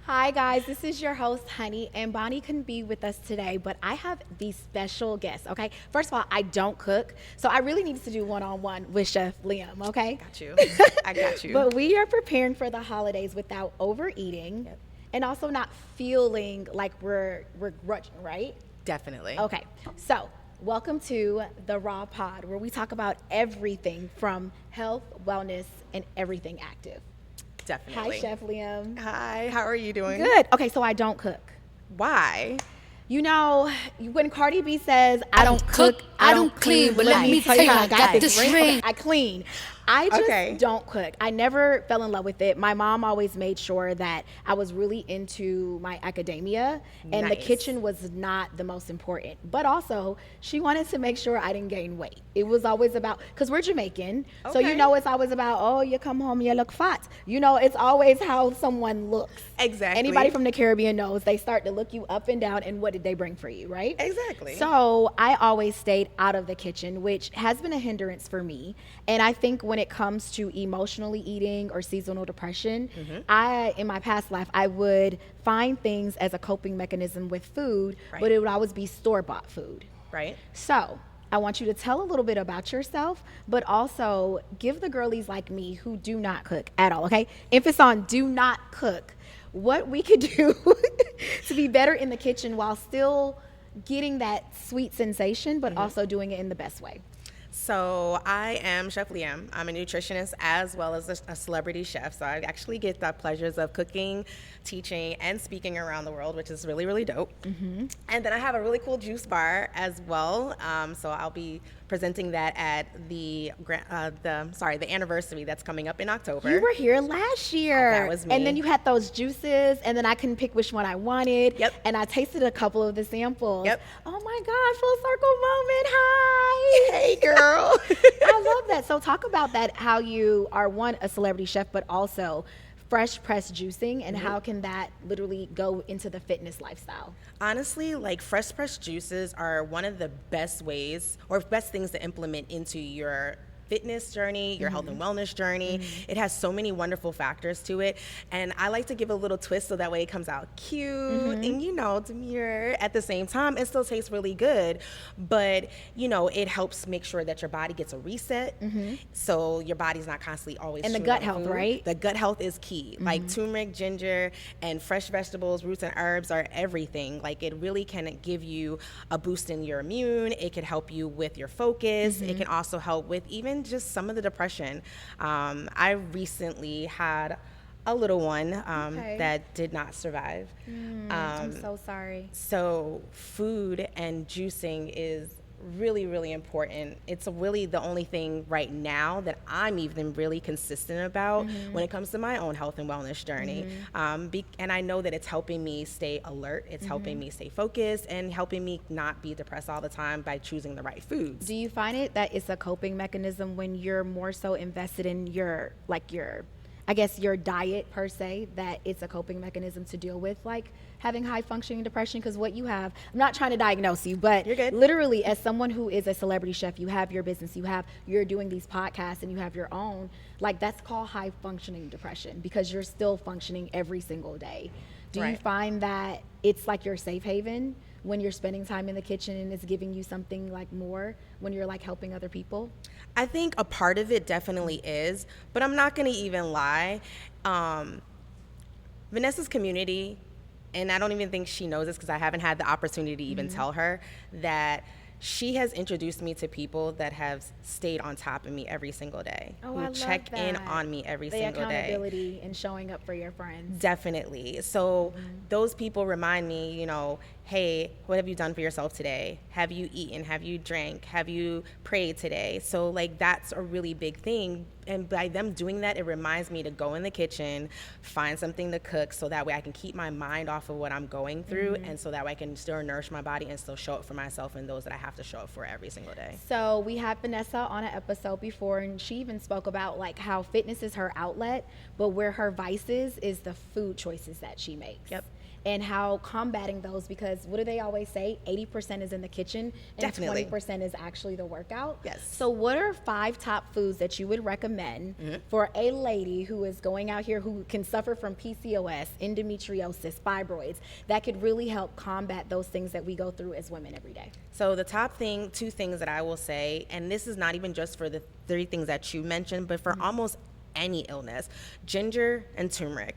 Hi guys, this is your host Honey, and Bonnie couldn't be with us today, but I have these special guests, okay? First of all, I don't cook, so I really need to do one-on-one with Chef Leigh M, okay? Got you. I got you. But we are preparing for the holidays without overeating Yep. and also not feeling like we're grudging, right? Definitely. Okay, so welcome to the R.A.W pod, where we talk about everything from health, wellness, and everything active. Definitely. Hi, Chef Leigh M. Hi, how are you doing? Good. Okay, so I don't cook. Why? You know, when Cardi B says, I don't cook, I don't clean, but let me tell you how I got this ring. Okay, I clean. I just don't cook. I never fell in love with it. My mom always made sure that I was really into my academia, and the kitchen was not the most important. But also, she wanted to make sure I didn't gain weight. It was always about, because we're Jamaican, so you know it's always about, oh, you come home, you look fat. You know, it's always how someone looks. Exactly. Anybody from the Caribbean knows they start to look you up and down, and what did they bring for you, right? Exactly. So I always stayed out of the kitchen, which has been a hindrance for me. And I think when it comes to emotionally eating or seasonal depression, in my past life, I would find things as a coping mechanism with food, but it would always be store-bought food. Right. So I want you to tell a little bit about yourself, but also give the girlies like me who do not cook at all, okay? Emphasis on do not cook. What we could do to be better in the kitchen while still getting that sweet sensation, but also doing it in the best way. So I am Chef Leigh M. I'm a nutritionist as well as a celebrity chef. So I actually get the pleasures of cooking, teaching, and speaking around the world, which is really, really dope. And then I have a really cool juice bar as well. So I'll be presenting that at the anniversary that's coming up in October. You were here last year. That was me. And then you had those juices, and then I couldn't pick which one I wanted. Yep. And I tasted a couple of the samples. Yep. Oh my God, full circle moment. Hi. Hey, girl. I love that. So talk about that, how you are a celebrity chef, but also fresh pressed juicing, and how can that literally go into the fitness lifestyle? Honestly, like fresh pressed juices are one of the best ways or best things to implement into your fitness journey, your health and wellness journey. It has so many wonderful factors to it. And I like to give a little twist so that way it comes out cute and, you know, demure at the same time. It still tastes really good, but, you know, it helps make sure that your body gets a reset. So your body's not constantly always And the chewing gut on health, food. right? The gut health is key. Like turmeric, ginger, and fresh vegetables, roots and herbs are everything. Like it really can give you a boost in your immune. It can help you with your focus. It can also help with even just some of the depression. I recently had a little one that did not survive. I'm so sorry. So food and juicing is really, really important. It's really the only thing right now that I'm even really consistent about when it comes to my own health and wellness journey. And I know that it's helping me stay alert. It's helping me stay focused and helping me not be depressed all the time by choosing the right foods. Do you find it that it's a coping mechanism when you're more so invested in your diet per se, that it's a coping mechanism to deal with like having high functioning depression? Because what you have, I'm not trying to diagnose you, but You're good. Literally as someone who is a celebrity chef, you have your business, you're doing these podcasts and you have your own, like that's called high functioning depression because you're still functioning every single day. Do you find that it's like your safe haven when you're spending time in the kitchen and it's giving you something like more when you're like helping other people? I think a part of it definitely is, but I'm not going to even lie. Vanessa's community, and I don't even think she knows this because I haven't had the opportunity to even tell her, that she has introduced me to people that have stayed on top of me every single day, who check in on me every single day. The accountability and showing up for your friends. Definitely. So those people remind me, you know, hey, what have you done for yourself today? Have you eaten? Have you drank? Have you prayed today? So like that's a really big thing. And by them doing that, it reminds me to go in the kitchen, find something to cook so that way I can keep my mind off of what I'm going through and so that way I can still nourish my body and still show up for myself and those that I have to show up for every single day. So we had Vanessa on an episode before, and she even spoke about like how fitness is her outlet, but where her vices is the food choices that she makes. Yep. And how combating those, because because what do they always say? 80% is in the kitchen and Definitely. 20% is actually the workout. Yes. So what are 5 top foods that you would recommend for a lady who is going out here who can suffer from PCOS, endometriosis, fibroids, that could really help combat those things that we go through as women every day? So the top 2 things that I will say, and this is not even just for the 3 things that you mentioned, but for almost any illness, ginger and turmeric.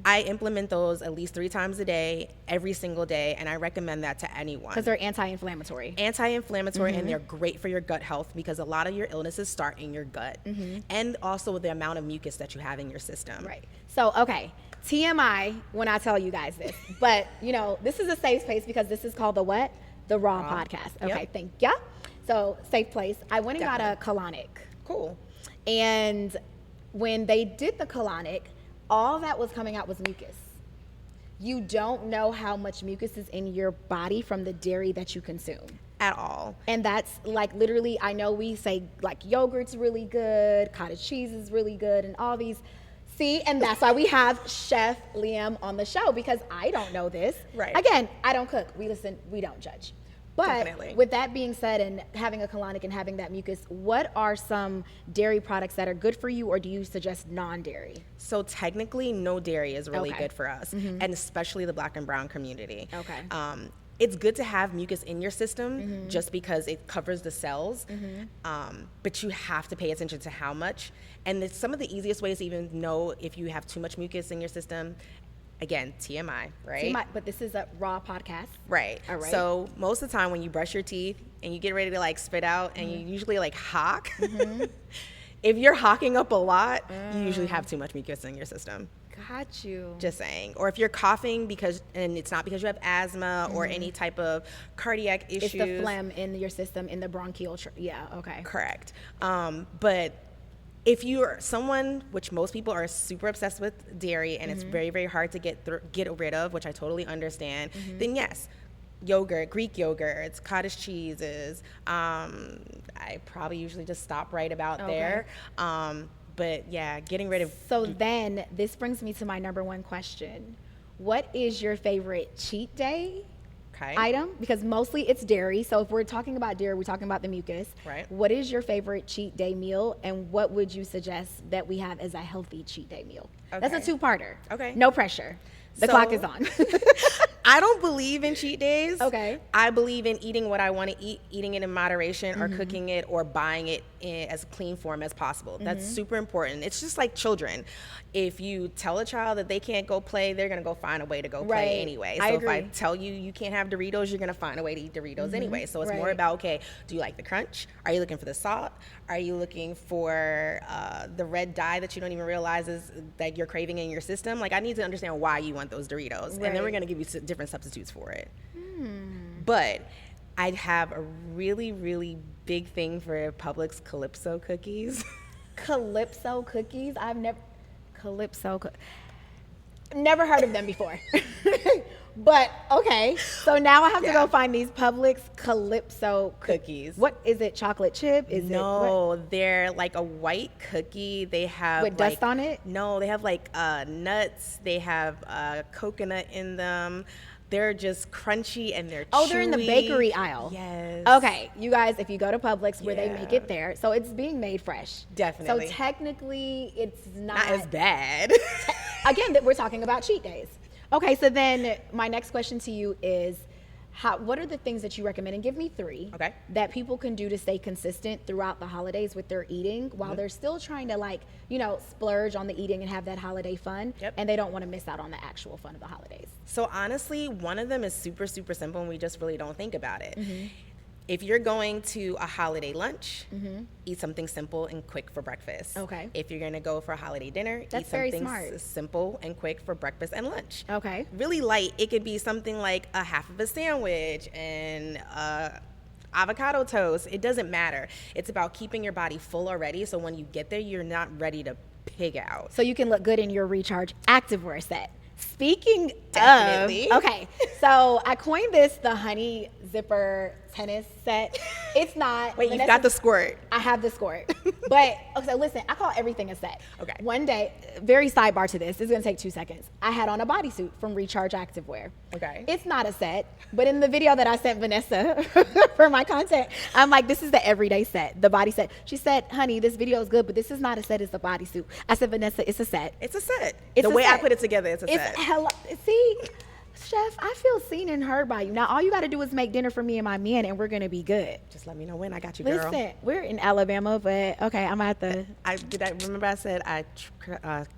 I implement those at least 3 times a day, every single day, and I recommend that to anyone. Because they're anti-inflammatory. Anti-inflammatory, and they're great for your gut health because a lot of your illnesses start in your gut, and also the amount of mucus that you have in your system. Right. So, okay, TMI when I tell you guys this, but you know, this is a safe space because this is called the what? The Raw Podcast. Okay, Yep. thank ya. So, safe place. I went and got a colonic. Cool. And when they did the colonic, all that was coming out was mucus. You don't know how much mucus is in your body from the dairy that you consume. At all. And that's like literally, I know we say like yogurt's really good, cottage cheese is really good, and all these. See, and that's why we have Chef Leigh M on the show, because I don't know this. Right. Again, I don't cook. We listen, we don't judge. But Definitely. with that being said, and having a colonic and having that mucus, what are some dairy products that are good for you, or do you suggest non-dairy? So technically, no dairy is really Okay. good for us, and especially the Black and brown community. Okay. It's good to have mucus in your system just because it covers the cells, but you have to pay attention to how much. And some of the easiest ways to even know if you have too much mucus in your system, again, TMI, right? TMI, but this is a Raw podcast. Right. All right. So most of the time when you brush your teeth and you get ready to like spit out and you usually like hawk, if you're hawking up a lot, you usually have too much mucus in your system. Got you. Just saying. Or if you're coughing and it's not because you have asthma or any type of cardiac issues. It's the phlegm in your system, in the bronchial, yeah, okay. Correct. But if you're someone, which most people are super obsessed with dairy and it's very, very hard to get rid of, which I totally understand, then yes, yogurt, Greek yogurts, cottage cheeses. I probably usually just stop right about there. But yeah, getting rid of. So then this brings me to my number 1 question. What is your favorite cheat day item? Because mostly it's dairy. So if we're talking about dairy, we're talking about the mucus. Right. What is your favorite cheat day meal, and what would you suggest that we have as a healthy cheat day meal? That's a 2-parter. Okay. No pressure. The clock is on. I don't believe in cheat days. Okay. I believe in eating what I want to eat, eating it in moderation, or cooking it or buying it in as clean form as possible. That's super important. It's just like children. If you tell a child that they can't go play, they're going to go find a way to go play anyway. So if I tell you you can't have Doritos, you're going to find a way to eat Doritos anyway. So it's more about, okay, do you like the crunch? Are you looking for the salt? Are you looking for the red dye that you don't even realize is that you're craving in your system? Like, I need to understand why you want those Doritos. And then we're going to give you different substitutes for it. But I'd have a really, really big thing for Publix Calypso cookies. Calypso cookies? Never heard of them before. But okay, so now I have to go find these Publix Calypso Cookies. What is it? Chocolate chip? No, they're like a white cookie. They have with dust on it? No, they have like nuts. They have coconut in them. They're just crunchy and they're chewy. Oh, they're in the bakery aisle. Yes. Okay, you guys, if you go to Publix where they make it there, so it's being made fresh. Definitely. So technically, it's not as bad. Again, that we're talking about cheat days. Okay, so then my next question to you is, what are the things that you recommend, and give me 3, that people can do to stay consistent throughout the holidays with their eating while they're still trying to, like, you know, splurge on the eating and have that holiday fun, and they don't want to miss out on the actual fun of the holidays? So honestly, one of them is super, super simple, and we just really don't think about it. If you're going to a holiday lunch, eat something simple and quick for breakfast. Okay. If you're going to go for a holiday dinner, eat something simple and quick for breakfast and lunch. Okay. Really light. It could be something like a half of a sandwich and avocado toast. It doesn't matter. It's about keeping your body full already, so when you get there, you're not ready to pig out. So you can look good in your Recharge activewear set. Speaking Definitely. of, okay, so I coined this the honey zipper tennis set, It's not. Wait, you've got the squirt. I have the squirt. But, okay, listen, I call everything a set. Okay. One day, very sidebar to this. It's going to take 2 seconds. I had on a bodysuit from Recharge Activewear. Okay. It's not a set, but in the video that I sent Vanessa for my content, I'm like, this is the everyday set, the body set. She said, honey, this video is good, but this is not a set, it's a bodysuit. I said, Vanessa, it's a set. It's a set. It's the a way I set. put it together, it's a set. See, Chef, I feel seen and heard by you. Now, all you got to do is make dinner for me and my man, and we're going to be good. Just let me know when. I got you, girl. Listen, we're in Alabama, but okay, I'm at the... I remember I said I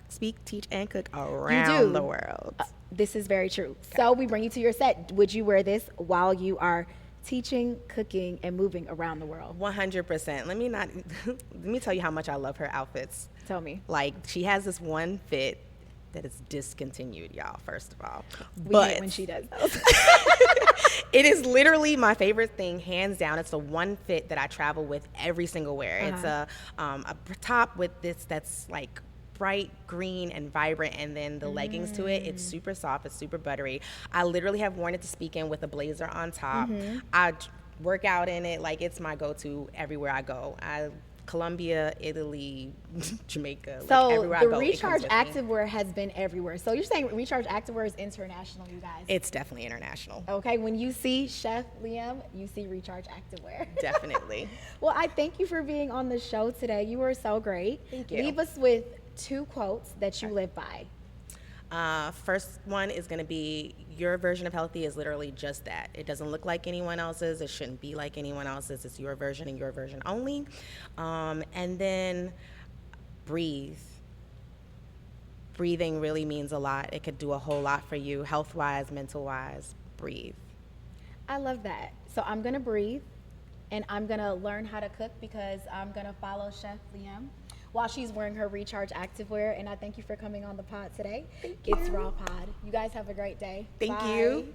speak, teach, and cook around the world. This is very true. Okay. So we bring you to your set. Would you wear this while you are teaching, cooking, and moving around the world? 100%. Let me tell you how much I love her outfits. Tell me. Like, she has this one fit that is discontinued, y'all, first of all. We hate when she does those. It is literally my favorite thing, hands down. It's the one fit that I travel with every single wear. It's a top with this that's like bright green and vibrant, and then the leggings to it. It's super soft. It's super buttery. I literally have worn it to speak in with a blazer on top. I work out in it. Like, it's my go-to everywhere I go. Colombia, Italy, Jamaica. So like everywhere the I go, Recharge Activewear has been everywhere. So you're saying Recharge Activewear is international, you guys? It's definitely international. Okay, when you see Chef Leigh M, you see Recharge Activewear. Definitely. Well, I thank you for being on the show today. You were so great. Thank you. Leave us with 2 quotes that you live by. First one is going to be, your version of healthy is literally just that. It doesn't look like anyone else's. It shouldn't be like anyone else's. It's your version and your version only. And then breathe. Breathing really means a lot. It could do a whole lot for you, health-wise, mental-wise. Breathe. I love that. So I'm going to breathe, and I'm going to learn how to cook because I'm going to follow Chef Leigh M while she's wearing her Recharge Activewear. And I thank you for coming on the pod today. Thank you. It's Raw Pod. You guys have a great day. Thank Bye. you.